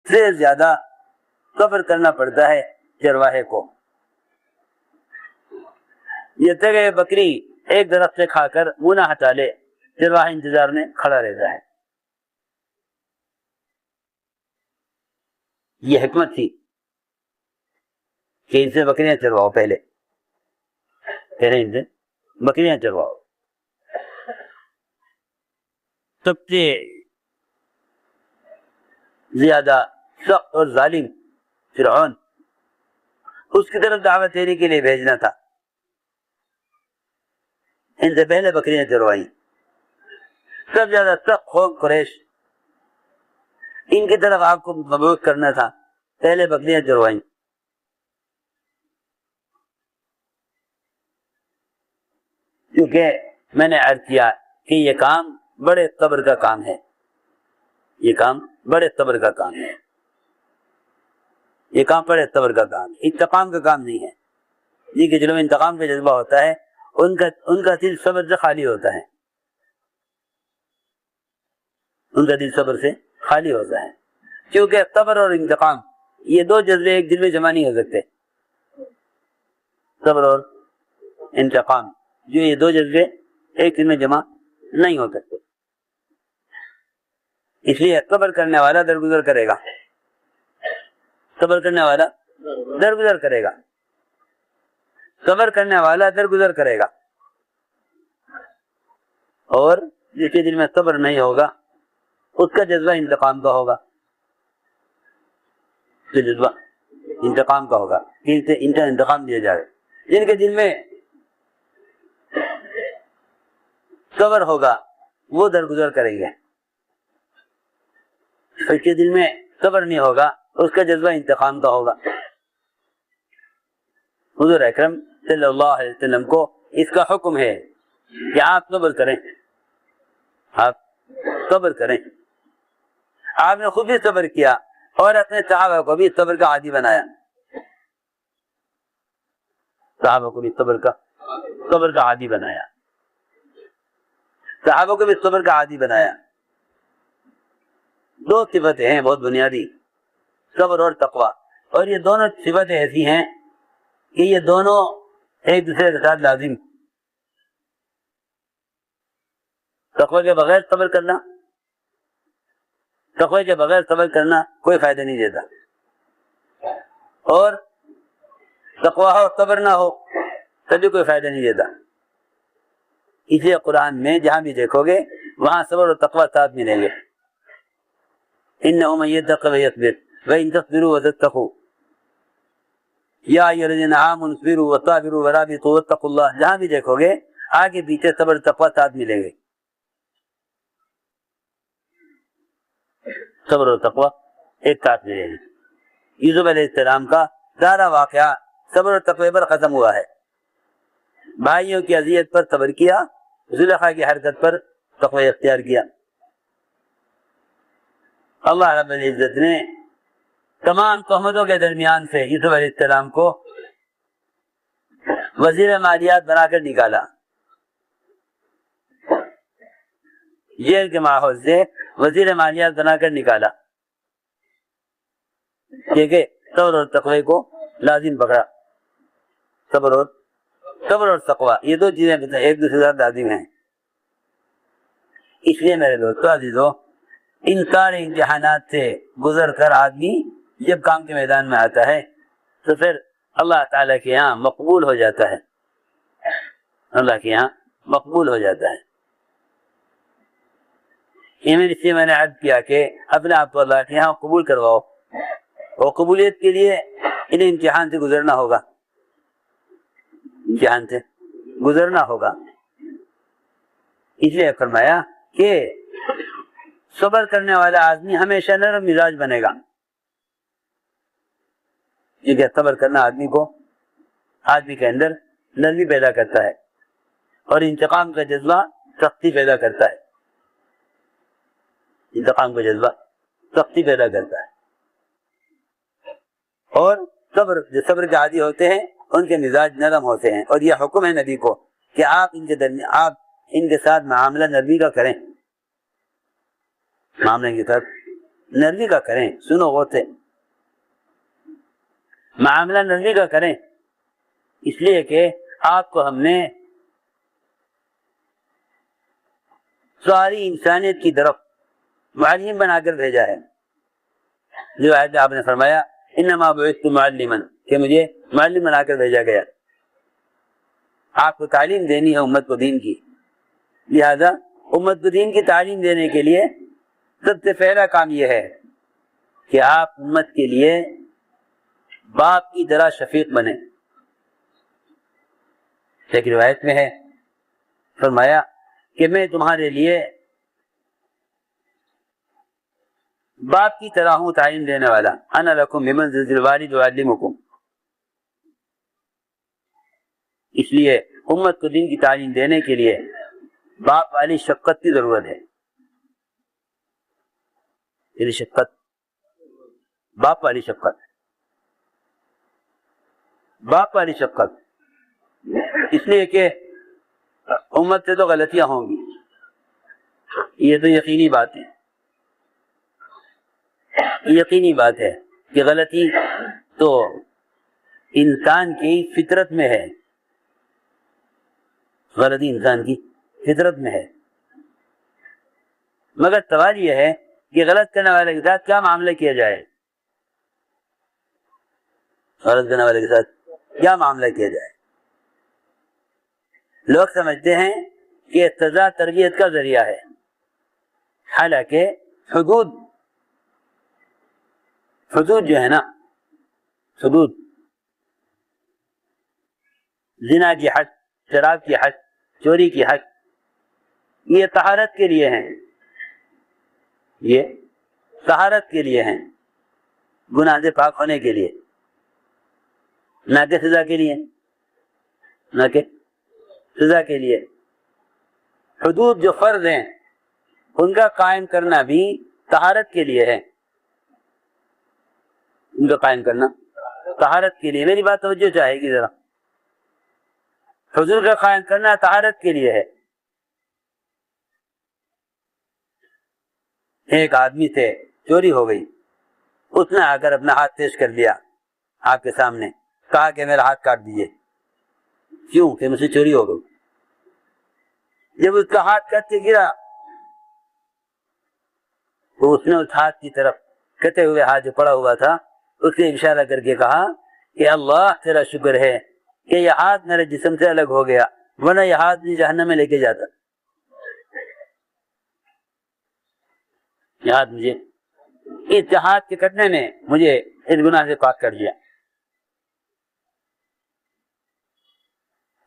سے زیادہ صبر کرنا پڑتا ہے چرواہے کو. یہ تگے بکری ایک درخت سے کھا کر منہ نہ ہٹا لے، چرواہا انتظار میں کھڑا رہتا ہے. یہ حکمت تھی کہ ان سے بکریاں چرواؤ، پہلے ان سے بکریاں چرواؤ. سب سے زیادہ سخت اور ظالم فرعون، اس کی طرف دعوت دینے کے لیے بھیجنا تھا. ان سے پہلے بکریاں چروائی. سب زیادہ سخت قوم قریش، ان کی طرف آپ کو مبعوث کرنا تھا، پہلے بکریاں چروائیں. کیونکہ میں نے عرض کیا کہ یہ کام بڑے صبر کا کام ہے، یہ کام بڑے صبر کا کام ہے، یہ کام بڑے صبر کا کام ہے، انتقام کا کام نہیں ہے. جن کے دلوں میں انتقام کا جذبہ ہوتا ہے ان کا دل صبر سے خالی ہوتا ہے، ان کا دل صبر سے خالی ہوتا ہے. کیونکہ صبر اور انتقام یہ دو جذبے ایک دل میں جمع نہیں ہو سکتے. صبر اور انتقام جو یہ دو جذبے ایک دل میں جمع نہیں ہو سکتے. اس لیے صبر کرنے والا درگزر کرے گا، صبر کرنے والا درگزر کرے گا، صبر کرنے والا درگزر کرے گا. اور جس کے دل میں صبر نہیں ہوگا اس کا جذبہ انتقام کا ہوگا، تو جذبہ انتقام کا ہوگا کہ ان کا انتقام دیا جائے. جن کے دل میں صبر ہوگا وہ درگزر کریں گے، اس کے دل میں صبر نہیں ہوگا اس کا جذبہ انتقام کا ہوگا. حضور اکرم صلی اللہ علیہ وسلم کو اس کا حکم ہے کہ آپ صبر کریں، آپ صبر کریں. آپ نے خود بھی صبر کیا اور اپنے صحابہ کو بھی صبر کا عادی بنایا، صحابہ کو بھی صبر کا عادی بنایا، صحابہ کو بھی صبر کا عادی بنایا. دو صفتیں ہیں بہت بنیادی، صبر اور تقوی، اور یہ دونوں صفتیں ایسی ہیں کہ یہ دونوں ایک دوسرے کے ساتھ لازم. تقوی کے بغیر صبر کرنا، تقوی کے بغیر صبر کرنا کوئی فائدہ نہیں دیتا، اور تقوی ہو صبر نہ ہو تبھی کوئی فائدہ نہیں دیتا. اس لیے قرآن میں جہاں بھی دیکھو گے وہاں صبر اور تقوی ساتھ ملیں گے. إِنَّهُ مَن يَتَّقِ وَيَصْبِرْ وَإِن تَصْبِرُوا وَتَتَّقُوا يَا أَيُّهَا الَّذِينَ آمَنُوا اصْبِرُوا وَصَابِرُوا وَرَابِطُوا وَاتَّقُوا اللَّهَ. جہاں بھی دیکھو گے آگے پیچھے صبر تقوی ساتھ ملیں گے، صبر اور تقوی ایک ساتھ ملیں گے. یوسف علیہ السلام کا سارا واقعہ صبر اور تقوی پر ختم ہوا ہے. بھائیوں کی اذیت پر صبر کیا، زلیخا کی حرکت پر تقوی اختیار کیا. اللہ رب العزت نے تمام تہمتوں کے درمیان سے یوسف علیہ السلام کو وزیر مالیات بنا کر نکالا، جیل کے ماحول سے وزیر مالیات بنا کر نکالا، کیونکہ صبر اور تقوی کو لازم پکڑا. صبر اور تقوی یہ دو چیزیں ایک دوسرے کے ساتھ لازم ہیں. اس لیے میرے دوستو عزیزو، ان سارے امتحانات سے گزر کر آدمی جب کام کے میدان میں آتا ہے تو پھر اللہ تعالیٰ کے یہاں مقبول ہو جاتا ہے، اللہ کے یہاں مقبول ہو جاتا ہے. اس لیے میں نے عرض کیا کہ اپنے آپ کو اللہ کے یہاں قبول کرواؤ، اور قبولیت کے لیے انہیں امتحان سے گزرنا ہوگا، امتحان سے گزرنا ہوگا. اس لیے فرمایا کہ صبر کرنے والا آدمی ہمیشہ نرم مزاج بنے گا، کیونکہ صبر کرنا آدمی کے اندر نرمی پیدا کرتا ہے اور انتقام کا جذبہ سختی پیدا کرتا ہے، انتقام کا جذبہ سختی پیدا کرتا ہے. اور جو صبر کے عادی ہوتے ہیں ان کے مزاج نرم ہوتے ہیں، اور یہ حکم ہے نبی کو کہ آپ ان کے ساتھ معاملہ نرمی کا کریں، معاملے کے ساتھ نرمی کا کریں، سنو غور سے، معاملہ نرمی کا کریں، اس لیے کہ آپ کو ہم نے ساری انسانیت کی طرف معلم بنا کر بھیجا ہے۔ جو آیت آپ نے فرمایا انما بعثت معلما، کہ مجھے معلم بنا کر بھیجا گیا، آپ کو تعلیم دینی ہے امت کو دین کی، لہذا امت کو دین کی تعلیم دینے کے لیے سب سے پہلا کام یہ ہے کہ آپ امت کے لیے باپ کی طرح شفیق بنے۔ ایک روایت میں ہے، فرمایا کہ میں تمہارے لیے باپ کی طرح ہوں تعلیم دینے والا، انا لکم بمنزلۃ الوالد اعلمکم۔ اس لیے امت کو دین کی تعلیم دینے کے لیے باپ والی شفقت کی ضرورت ہے۔ یہ شفقت، باپ والی شفقت، باپ والی شفقت، اس لیے کہ امت سے تو غلطیاں ہوں گی، یہ تو یقینی بات ہے، یقینی بات ہے کہ غلطی تو انسان کی فطرت میں ہے، غلطی انسان کی فطرت میں ہے، مگر سوال یہ ہے کہ غلط کرنے والے کے ساتھ کیا معاملہ کیا جائے، غلط کرنے والے کے ساتھ کیا معاملہ کیا جائے۔ لوگ سمجھتے ہیں کہ سزا تربیت کا ذریعہ ہے، حالانکہ حدود جو ہے نا، حدود، زنا کی حد، شراب کی حد، چوری کی حد، یہ طہارت کے لیے ہیں، یہ طہارت کے لیے ہیں، گناہ سے پاک ہونے کے لیے، نہ کہ سزا کے لیے، نہ کہ سزا کے لیے۔ حدود جو فرض ہیں ان کا قائم کرنا بھی طہارت کے لیے ہے، ان کا قائم کرنا طہارت کے لیے۔ میری بات توجہ چاہے گی ذرا، حدود کا قائم کرنا طہارت کے لیے ہے۔ ایک آدمی سے چوری ہو گئی، اس نے آ کر اپنا ہاتھ پیش کر دیا آپ کے سامنے، کہا کہ میرا ہاتھ کاٹ دیجیے، کیوں کہ مجھ سے چوری ہو گئی۔ جب اس کا ہاتھ کٹ کے گرا تو اس نے اس ہاتھ کی طرف، کٹے ہوئے ہاتھ جو پڑا ہوا تھا اس سے اشارہ کر کے کہا کہ اللہ تیرا شکر ہے کہ یہ ہاتھ میرے جسم سے الگ ہو گیا، ورنہ یہ ہاتھ مجھے جہنم میں لے کے جاتا، یہ ہاتھ مجھے، اس ہاتھ کے کٹنے نے مجھے اس گناہ سے پاک کر دیا،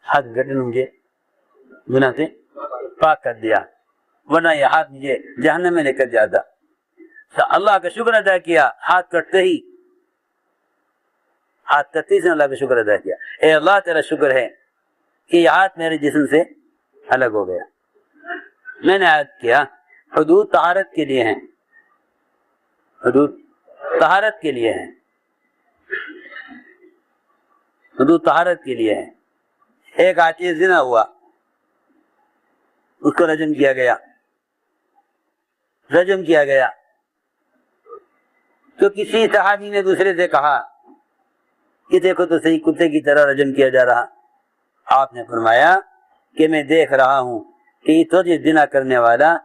ہاتھ کٹنے نے مجھے گناہ سے پاک کر دیا، ورنہ یہ ہاتھ مجھے جہنم میں لے کر جاتا۔ تو اللہ کا شکر ادا کیا، ہاتھ کٹتے ہی، ہاتھ کٹتے سے اللہ کا شکر ادا کیا، اے اللہ تیرا شکر ہے کہ یہ ہاتھ میرے جسم سے الگ ہو گیا۔ میں نے عرض کیا حدود طہارت کے لیے ہیں، حدود طہارت کے لیے ہیں، حدود طہارت کے لیے ہیں۔ ایک آدمی زنا ہوا، اس کو رجم کیا گیا، رجم کیا گیا، تو کسی صحابی نے دوسرے سے کہا کہ دیکھو تو صحیح کتے کی طرح رجم کیا جا رہا۔ آپ نے فرمایا کہ میں دیکھ رہا ہوں کہ یہ تو زنا کرنے والا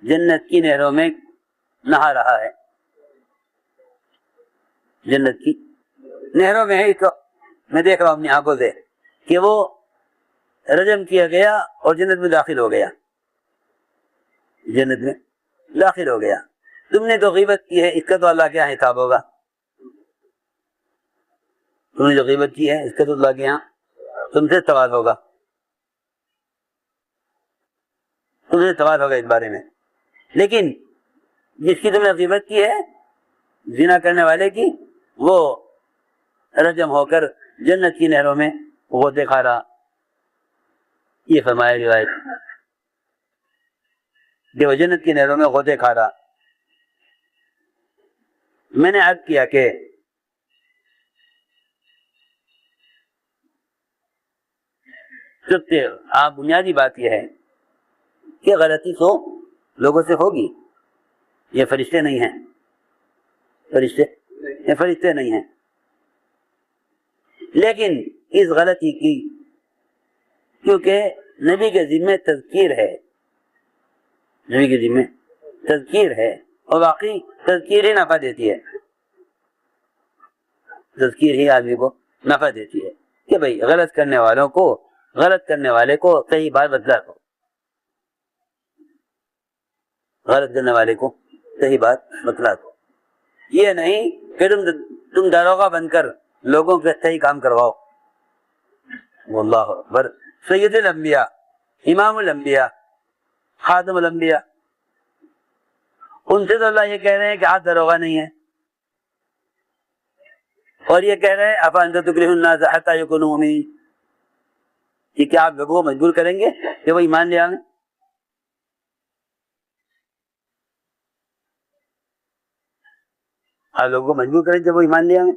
جنت کی نہروں میں نہا رہا ہے، جنت کی نہروں میں ہے، تو میں دیکھ رہا ہوں اپنی آنکھوں سے کہ وہ رجم کیا گیا اور جنت میں داخل ہو گیا، جنت میں داخل ہو گیا۔ تم نے تو غیبت کی ہے، اس کا تو اللہ کے یہاں حساب ہوگا، تم نے جو غیبت کی ہے اس کا تو اللہ کے یہاں تم سے سوال ہوگا، تم سے سوال ہوگا اس بارے میں۔ لیکن جس کی تم نے غیبت کی ہے، زنا کرنے والے کی، وہ رجم ہو کر جنت کی نہروں میں غوطے کھا رہا، یہ فرمایا روایت کہ وہ جنت کی نہروں میں غوطے کھا رہا۔ میں نے عرض کیا کہ سب سے بنیادی بات یہ ہے کہ غلطی تو لوگوں سے ہوگی، یہ فرشتے نہیں ہیں، فرشتے؟ یہ فرشتے نہیں ہیں، لیکن اس غلطی کی کیونکہ نبی کے ذمہ تذکیر ہے، نبی کے ذمہ تذکیر ہے، اور واقعی تذکیر ہی نفع دیتی ہے، تذکیر ہی آدمی کو نفع دیتی ہے کہ بھئی غلط کرنے والے کو صحیح بات بتلا دو، غلط کرنے والے کو صحیح بات بتلا دو، یہ نہیں کہ تم داروغہ بن کر لوگوں کے صحیح کام کرواؤ۔ واللہ اکبر، سید الانبیاء، امام الانبیاء، خاتم الانبیاء، ان سے تو اللہ یہ کہہ رہے ہیں کہ آپ داروغہ نہیں ہیں، اور یہ کہہ رہے ہیں افانت تکرہ الناس حتی یکونوا مؤمنین، یہ کیا آپ لوگوں کو مجبور کریں گے کہ وہ ایمان لے آئیں؟ آپ لوگوں کو مجبور کریں کہ وہ ایمان لے آئیں؟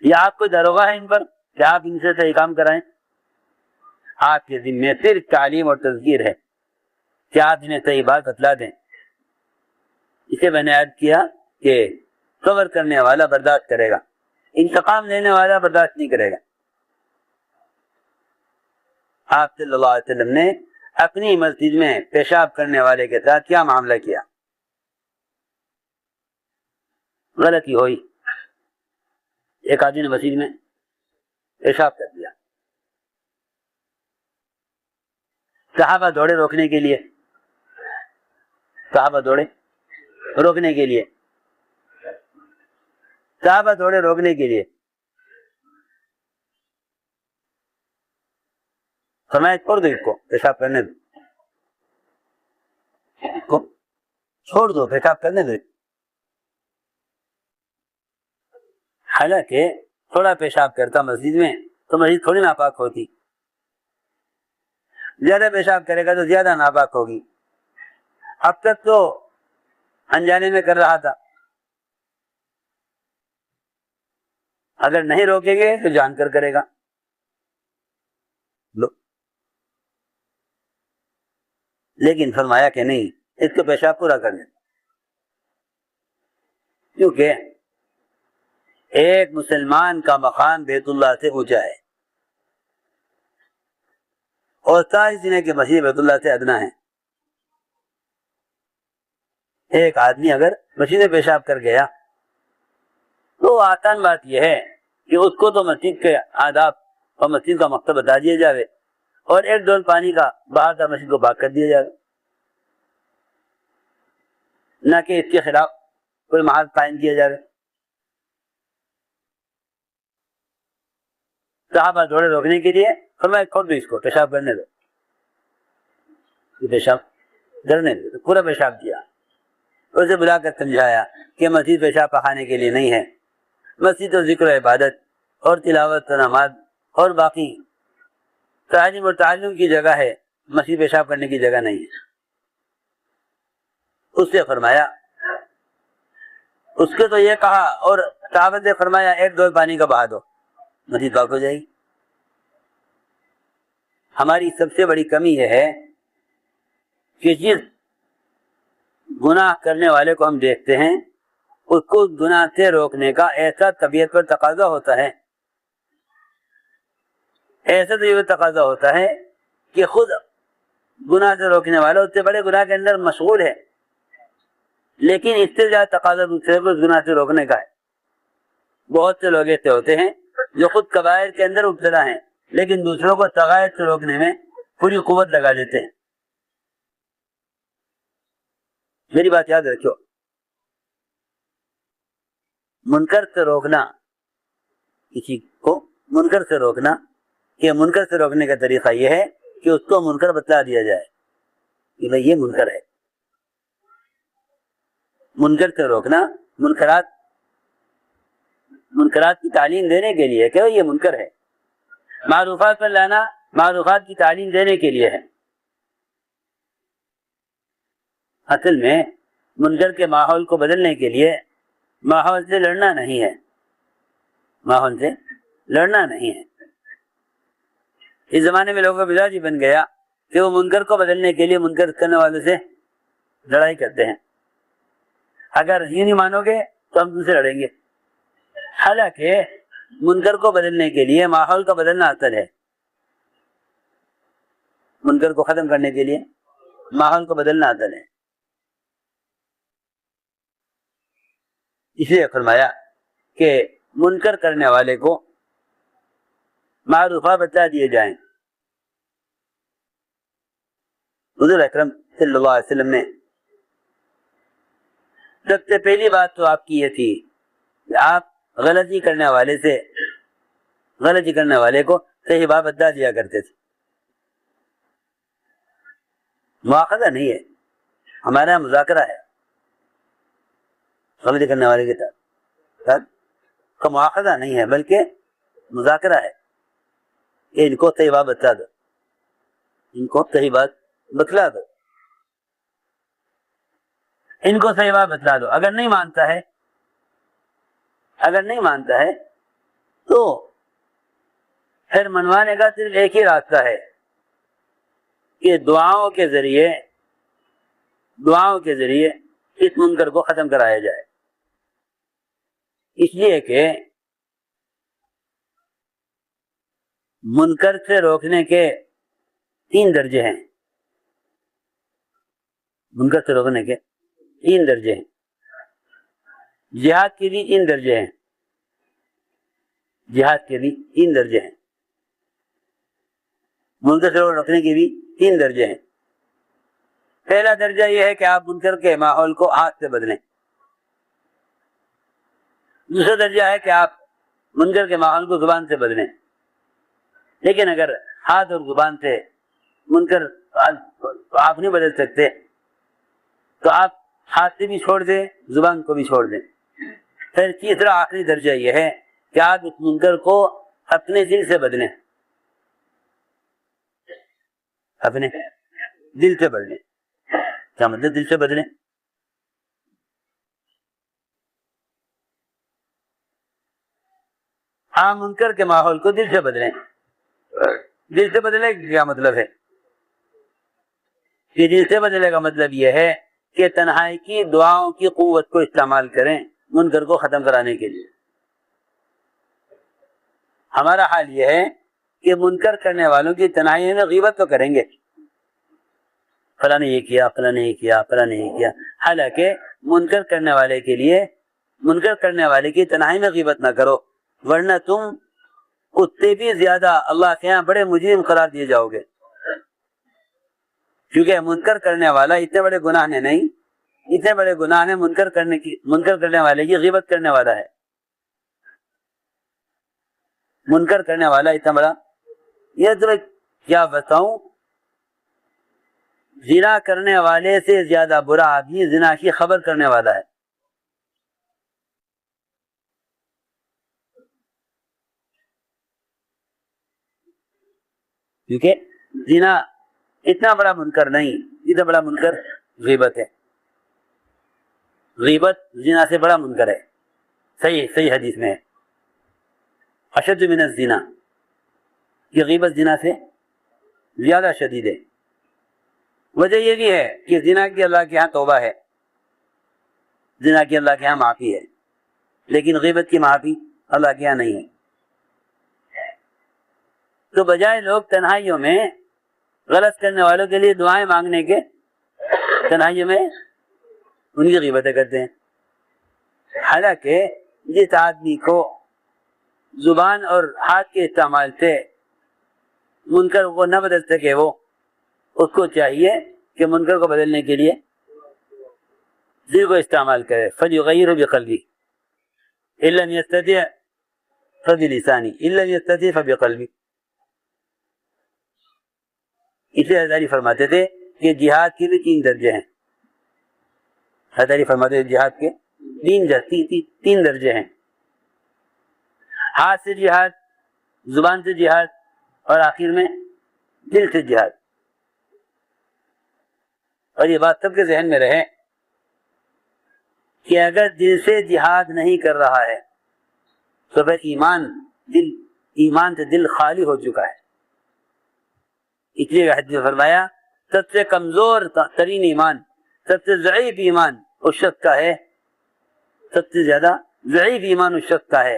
یا آپ کوئی داروغہ ہے ان پر کہ آپ ان سے صحیح کام کرائیں؟ آپ کے ذمہ صرف تعلیم اور تذکیر ہے کہ آپ انہیں صحیح بات بتلا دیں۔ اسے میں نے عرض کیا کہ صبر کرنے والا برداشت کرے گا، انتقام لینے والا برداشت نہیں کرے گا۔ آپ صلی اللہ علیہ وسلم نے اپنی مسجد میں پیشاب کرنے والے کے ساتھ کیا معاملہ کیا؟ غلطی ہوئی، ایک آدمی نے مسجد میں پیشاب کر دیا، صحابہ دوڑے روکنے کے لیے، صحابہ دوڑے روکنے کے لیے، صحابہ دوڑے روکنے کے لیے، فرمایا چھوڑ دو اس کو پیشاب کرنے دو، اس کو چھوڑ دو پیشاب کرنے دو۔ حالانکہ تھوڑا پیشاب کرتا مسجد میں تو مسجد تھوڑی ناپاک ہوتی، زیادہ پیشاب کرے گا تو زیادہ ناپاک ہوگی۔ اب تک تو انجانے میں کر رہا تھا، اگر نہیں روکیں گے تو جان کر کرے گا۔ لیکن فرمایا کہ نہیں، اس کو پیشاب پورا کر دیں، کیونکہ ایک مسلمان کا مقام بیت اللہ سے اونچا ہے اور ساری دنیا کے مسجد بیت اللہ سے ادنا ہے۔ ایک آدمی اگر مسجد میں پیشاب کر گیا تو آسان بات یہ ہے کہ اس کو تو مسجد کے آداب اور مسجد کا مقصد بتا دیا جائے اور ایک ڈول پانی کا باہر کا مسجد کو پاک کر دیا جائے، نہ کہ اس کے خلاف کوئی محاذ قائم کیا جائے۔ صحابہ دوڑے روکنے کے لیے فرمایا چھوڑ دو اس کو، پیشاب کرنے دو، پیشاب کرنے دو، پورا پیشاب کیا۔ اسے بلا کر سمجھایا کہ مسجد پیشاب پخانے کے لیے نہیں ہے، مسجد و ذکر و عبادت اور تلاوت و نماز اور باقی تعلیم اور تعلم کی جگہ ہے، مسجد پیشاب کرنے کی جگہ نہیں ہے۔ اس سے فرمایا، اس کے تو یہ کہا اور صحابہ نے فرمایا ایک ڈول پانی کا بہا دو، مسجد پاک ہو جائے گی۔ ہماری سب سے بڑی کمی یہ ہے کہ جس گناہ کرنے والے کو ہم دیکھتے ہیں اس کو گناہ سے روکنے کا ایسا طبیعت پر تقاضا ہوتا ہے، ایسا طبیعت تقاضا ہوتا ہے کہ خود گناہ سے روکنے والا اس سے بڑے گناہ کے اندر مشغول ہے، لیکن اس سے زیادہ تقاضا دوسرے کو گناہ سے روکنے کا ہے۔ بہت سے لوگ ایسے ہوتے ہیں جو خود کبائر کے اندر مبتلا ہیں لیکن دوسروں کو صغائر سے روکنے میں پوری قوت لگا دیتے ہیں۔ میری بات یاد رکھو، منکر سے روکنا، کسی کو منکر سے روکنا، کہ منکر سے روکنے کا طریقہ یہ ہے کہ اس کو منکر بتلا دیا جائے کہ بھئی یہ منکر ہے۔ منکر سے روکنا، منکرات کی تعلیم دینے کے لیے کہ یہ منکر ہے، معروفات پر لانا معروفات کی تعلیم دینے کے لیے ہے۔ اصل میں منکر کے ماحول کو بدلنے کے لیے ماحول سے لڑنا نہیں ہے، ماحول سے لڑنا نہیں ہے۔ اس زمانے میں لوگوں کا مزاج ہی بن گیا کہ وہ منکر کو بدلنے کے لیے منکر کرنے والوں سے لڑائی کرتے ہیں. اگر یہ نہیں مانو گے تو ہم تم سے لڑیں گے. حالانکہ منکر کو بدلنے کے لیے ماحول کا بدلنا اصل ہے. منکر کو ختم کرنے کے لیے ماحول کو بدلنا اصل ہے. اس لیے فرمایا کہ منکر کرنے والے کو معروفہ بتا دیے جائیں. حضور اکرم صلی اللہ علیہ وسلم نے سب سے پہلی بات تو آپ کی یہ تھی کہ آپ غلطی کرنے والے کو صحیح بات بتا دیا کرتے تھے. مواخذہ نہیں ہے، ہمارے یہاں مذاکرہ ہے. غلطی کرنے والے کے ساتھ کا مواخذہ نہیں ہے بلکہ مذاکرہ ہے. ان کو صحیح بات بتا دو، ان کو صحیح بات بتلا دو، ان کو صحیح بات بتلا دو. اگر نہیں مانتا ہے تو پھر منوانے کا صرف ایک ہی راستہ ہے کہ دعاؤں کے ذریعے اس منکر کو ختم کرایا جائے. اس لیے کہ منکر سے روکنے کے 3 درجے ہیں. منکر سے روکنے کے 3 درجے ہیں. جہاد کے بھی 3 درجے ہیں. منکر سے روکنے کے بھی 3 درجے ہیں. پہلا درجہ یہ ہے کہ آپ منکر کے ماحول کو ہاتھ سے بدلیں. دوسرا درجہ ہے کہ آپ منکر کے ماحول کو زبان سے بدلیں. لیکن اگر ہاتھ اور زبان سے منکر آپ نہیں بدل سکتے تو آپ ہاتھ سے بھی چھوڑ دیں، زبان کو بھی چھوڑ دیں. پھر تیسرا آخری درجہ یہ ہے کہ آپ اس منکر کو اپنے دل سے بدلیں. اپنے دل سے بدلیں. کیا مطلب دل سے بدلیں؟ آپ منکر کے ماحول کو دل سے بدلیں. دل سے بدلے کیا مطلب ہے؟ کہ دل سے بدلے کا مطلب یہ ہے کہ تنہائی کی دعاؤں کی قوت کو استعمال کریں منکر کو ختم کرانے کے لیے. ہمارا حال یہ ہے کہ منکر کرنے والوں کی تنہائی میں غیبت تو کریں گے، فلاں نے یہ کیا، فلاں نے یہ کیا، فلاں نے یہ کیا. حالانکہ منکر کرنے والے کی تنہائی میں غیبت نہ کرو، ورنہ تم اس سے بھی زیادہ اللہ کے یہاں بڑے مجرم قرار دیے جاؤ گے. کیونکہ منکر کرنے والا اتنے بڑے گناہ نے نہیں، اتنے بڑے گناہ نے منکر کرنے والے کی غیبت کرنے والا ہے. منکر کرنے والا اتنا بڑا، یہ تو کیا بتاؤں، زنا کرنے والے سے زیادہ برا آدمی زنا کی خبر کرنے والا ہے. کیونکہ زنا اتنا بڑا منکر نہیں، اتنا بڑا منکر غیبت ہے. غیبت زنا سے بڑا منکر ہے. صحیح حدیث میں ہے اشد من الزنا، یہ غیبت زنا سے زیادہ شدید ہے. وجہ یہ بھی ہے کہ زنا کی اللہ کے ہاں توبہ ہے، زنا کی اللہ کے ہاں معافی ہے، لیکن غیبت کی معافی اللہ کے ہاں نہیں ہے. تو بجائے لوگ تنہائیوں میں غلط کرنے والوں کے لیے دعائیں مانگنے کے، تنہائیوں میں ان کی غیبتیں کرتے ہیں. حالانکہ جس آدمی کو زبان اور ہاتھ کے استعمال سے منکر کو نہ بدل سکے، وہ اس کو چاہیے کہ منکر کو بدلنے کے لیے دل کو استعمال کرے. فَلْيُغَيِّرْهُ بِقَلْبِهِ إِن لَّمْ يَسْتَطِعْ فَبِلِسَانِهِ إِن لَّمْ يَسْتَطِعْ فَبِقَلْبِهِ. اس لیے حضرت فرماتے تھے کہ جہاد کے بھی 3 درجے ہیں. حضرت فرماتے تھے جہاد کے 3 درجے ہیں. ہاتھ سے جہاد، زبان سے جہاد، اور آخر میں دل سے جہاد. اور یہ بات سب کے ذہن میں رہے کہ اگر دل سے جہاد نہیں کر رہا ہے تو پھر ایمان سے دل خالی ہو چکا ہے. اس لیے حدیث میں فرمایا سب سے کمزور ترین ایمان سب سے ضعیف ایمان اس شخص کا ہے، سب سے زیادہ ضعیف ایمان اس شخص کا ہے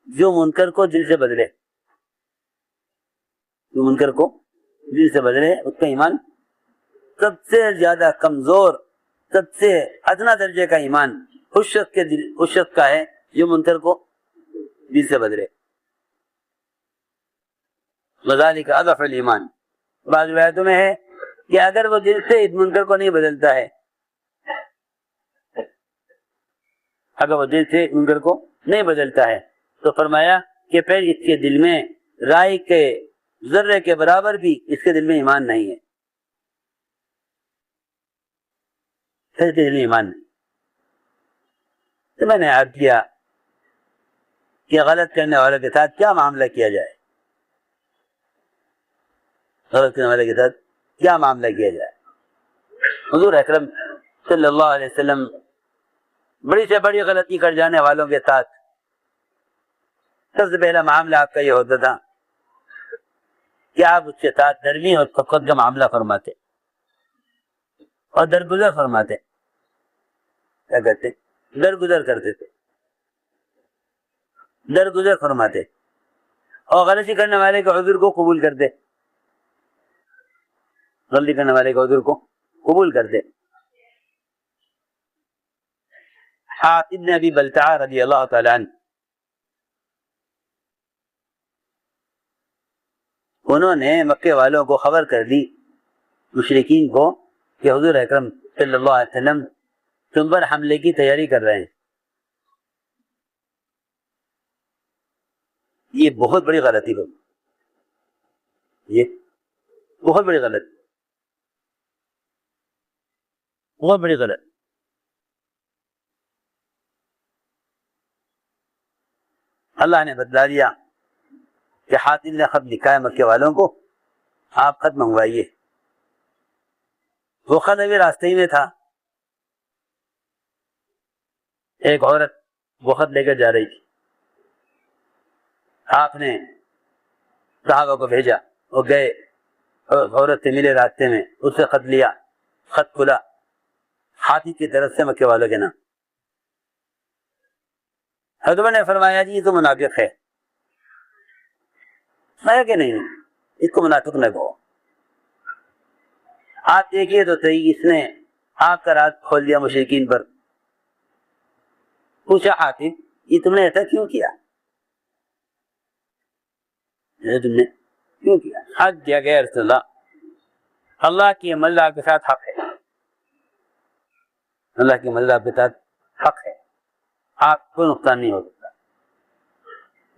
جو منکر کو دل سے بدلے، جو منکر کو دل سے بدلے، اس کا ایمان سب سے زیادہ کمزور، سب سے ادنا درجے کا ایمان اس شخص کا ہے جو منکر کو دل سے بدلے۔ وذالک اضعف الایمان، بعض روایتوں میں ہے کہ اگر وہ دل سے اس منکر کو نہیں بدلتا ہے، اگر وہ دل سے اس منکر کو نہیں بدلتا ہے تو فرمایا کہ پھر اس کے دل میں رائی کے ذرے کے برابر بھی اس کے دل میں ایمان نہیں ہے، پھر اس کے دل میں ایمان نہیں۔ تو میں نے عرض کیا کہ غلط کرنے والوں کے ساتھ کیا معاملہ کیا جائے، غلط کرنے والے کے ساتھ کیا معاملہ کیا جائے۔ حضور اکرم صلی اللہ علیہ وسلم بڑی سے بڑی غلطی کر جانے والوں کے ساتھ سب سے پہلا معاملہ آپ کا یہ ہوتا تھا کہ آپ اس کے ساتھ نرمی اور شفقت کا معاملہ فرماتے اور درگزر فرماتے، کیا کہتے درگزر کرتے تھے، درگزر فرماتے اور غلطی کرنے والے کے عذر کو قبول کرتے، غلطی کرنے والے کے عذر کو قبول کرتے۔ حاتب بن ابی بلتعہ رضی اللہ تعالی عنہ، انہوں نے مکے والوں کو خبر کر دی، مشرکین کو، کہ حضور اکرم صلی اللہ علیہ وسلم تم پر حملے کی تیاری کر رہے ہیں۔ یہ بہت بڑی غلطی ہوگی، یہ بہت بڑی غلط، بہت بڑی غلط۔ اللہ نے بتلا دیا کہ حاتب نے خط لکھا ہے مکے والوں کو، آپ خط منگوائیے۔ وہ خط ابھی راستے ہی میں تھا، ایک عورت وہ خط لے کر جا رہی تھی، آپ نے صحابہ کو بھیجا، وہ گئے، عورت سے ملے راستے میں، اس سے خط لیا، خط کھلا، حاتب کی طرف سے مکے والوں کے نام۔ حضرت نے فرمایا جی یہ تو منافق ہے، میں کہ نہیں اس کو منافق نہ کہو، آپ دیکھیے تو صحیح، اس نے آپ کا راز کھول دیا مشرکین پر۔ پوچھا حاتب یہ تم نے ایسا کیوں کیا، تم نے کیوں کیا؟ حق دیا گیا رسول اللہ، اللہ کی عمل آپ کے ساتھ حق ہے، اللہ کی عمل آپ کے ساتھ حق ہے، آپ کو نقصان نہیں ہو سکتا۔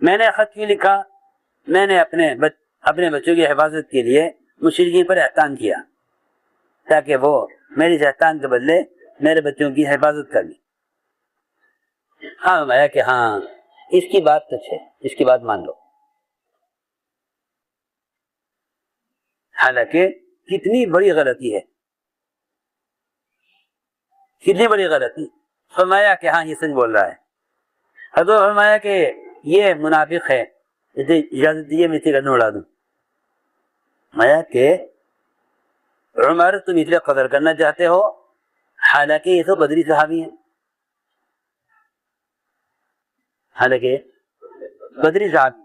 میں نے خط کیوں لکھا؟ میں نے اپنے بچوں کی حفاظت کے لیے مشرکین پر احسان کیا تاکہ وہ میری احسان کے بدلے میرے بچوں کی حفاظت کر لیں۔ ہاں میں کہ ہاں اس کی بات سچ ہے، اس کی بات مان لو۔ حالانکہ کتنی بڑی غلطی ہے، کتنی بڑی غلطی۔ فرمایا کہ ہاں یہ سچ بول رہا ہے۔ حضرت فرمایا کہ یہ منافق ہے، اسے اجازت دیے میں اسے گردن اڑا دوں۔ فرمایا کہ عمر تم اس لیے قدر کرنا چاہتے ہو حالانکہ یہ تو بدری صحابی ہیں، حالانکہ بدری صحابی،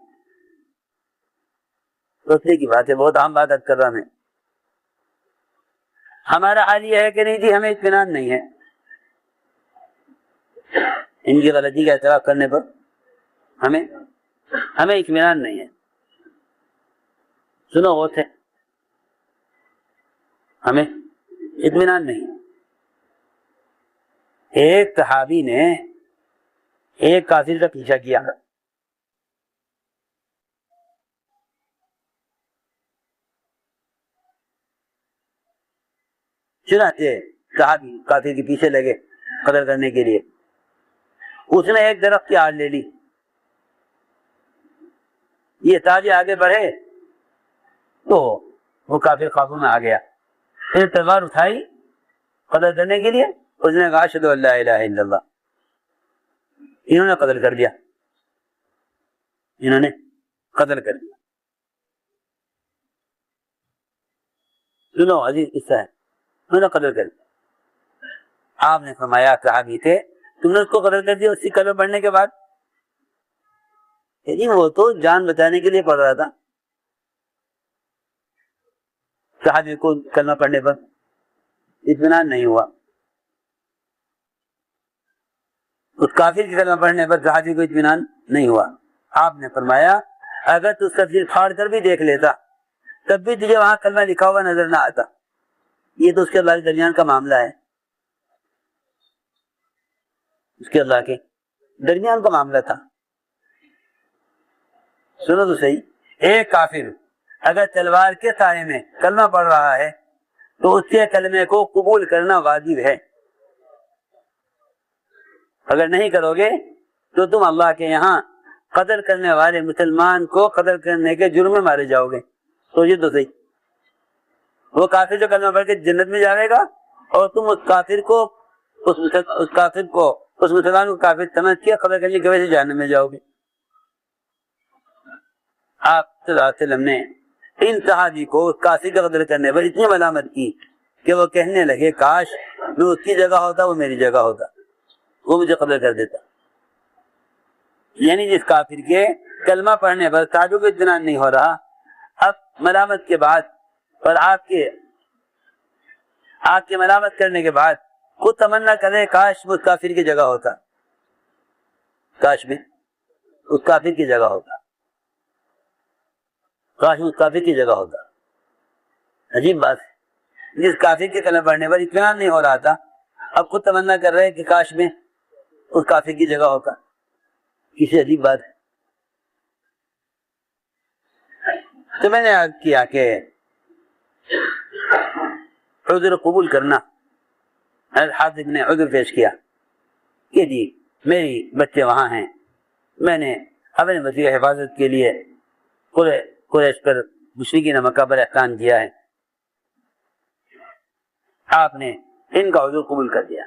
دوسرے کی بات ہے، بہت عام بات کر رہا میں۔ ہمارا حال یہ ہے کہ نہیں جی ہمیں اطمینان نہیں ہے، ان کی غلطی کا اعتراف کرنے پر ہمیں اطمینان نہیں ہے۔ سنو وہ تھے، ہمیں اطمینان نہیں۔ ایک صحابی نے ایک کافر کا پیچھا کیا، چنانچہ صحابی کافر کے پیچھے لگے قتل کرنے کے لیے۔ اس نے ایک درخت کی آڑ لے لی، یہ تاجے آگے بڑھے تو وہ کافر قابو میں آ گیا، پھر تلوار اٹھائی قتل کرنے کے لیے، اس نے کہا اشہد ان لا الہ الا اللہ، انہوں نے قتل کر دیا، انہوں نے قتل کر دیا۔ سنو عزیز قصہ ہے، انہوں نے قتل کر دیا۔ آپ نے فرمایا صحابی تھے تم نے اس کو قتل کر دیا اسی کلمہ پڑھنے کے بعد؟ یعنی وہ تو جان بچانے کے لیے پڑھ رہا تھا. صحابی کو کلمہ پڑھنے پر اطمینان نہیں ہوا. اس کافر کی کلمہ پڑھنے پر صحابی کو اطمینان نہیں ہوا. آپ نے فرمایا اگر تو تفسیر پھاڑ کر بھی دیکھ لیتا تب بھی تجھے وہاں کلمہ لکھا ہوا نظر نہ آتا. یہ تو اس کے اللہ کے درمیان کا معاملہ ہے, اس کے اللہ کے درمیان کا معاملہ تھا. سنو تو صحیح, ایک کافر اگر تلوار کے سائے میں کلمہ پڑھ رہا ہے تو اس کے کلمے کو قبول کرنا واجب ہے. اگر نہیں کرو گے تو تم اللہ کے یہاں قتل کرنے والے مسلمان کو قتل کرنے کے جرم میں مارے جاؤ گے. سوچے تو صحیح, وہ کافر جو کلمہ پڑھ کے جنت میں جاوے گا اور تم اس کافر کو اس مسلمان کو کافر سمجھ کے قتل کرنے کی وجہ سے جہنم میں جاؤ گے. آپ صلی اللہ علیہ وسلم نے ان صحابی کو کافر کا قتل کرنے پر اتنی ملامت کی کہ وہ کہنے لگے کاش میں اس کی جگہ ہوتا وہ میری جگہ ہوتا, وہ مجھے قتل کر دیتا. یعنی جس کافر کے کلمہ پڑھنے پر صحابی کو اطمینان نہیں ہو رہا, اب ملامت کے بعد اور آپ کے ملامت کرنے کے بعد خود تمنا کرے کاش وہ کافر کی جگہ ہوتا, کاش میں اس کافر کی جگہ ہوتا, کاش اس کافر کی جگہ ہوتا. عجیب بات ہے, جس کافر کے کلمہ پڑھنے پر اطمینان نہیں ہو رہا تھا اب خود تمنا کر رہے کہ کاش میں اس کافر کی جگہ ہوتا. کسی عجیب بات ہے. تو میں نے عرض کیا کہ عذر قبول کرنا, حاطب نے عذر پیش کیا کہ جی میری بچے وہاں ہیں, میں نے اپنے بچے کی حفاظت کے لیے قریش پر مشرکین مکہ پر احسان کیا ہے. آپ نے ان کا عذر قبول کر دیا.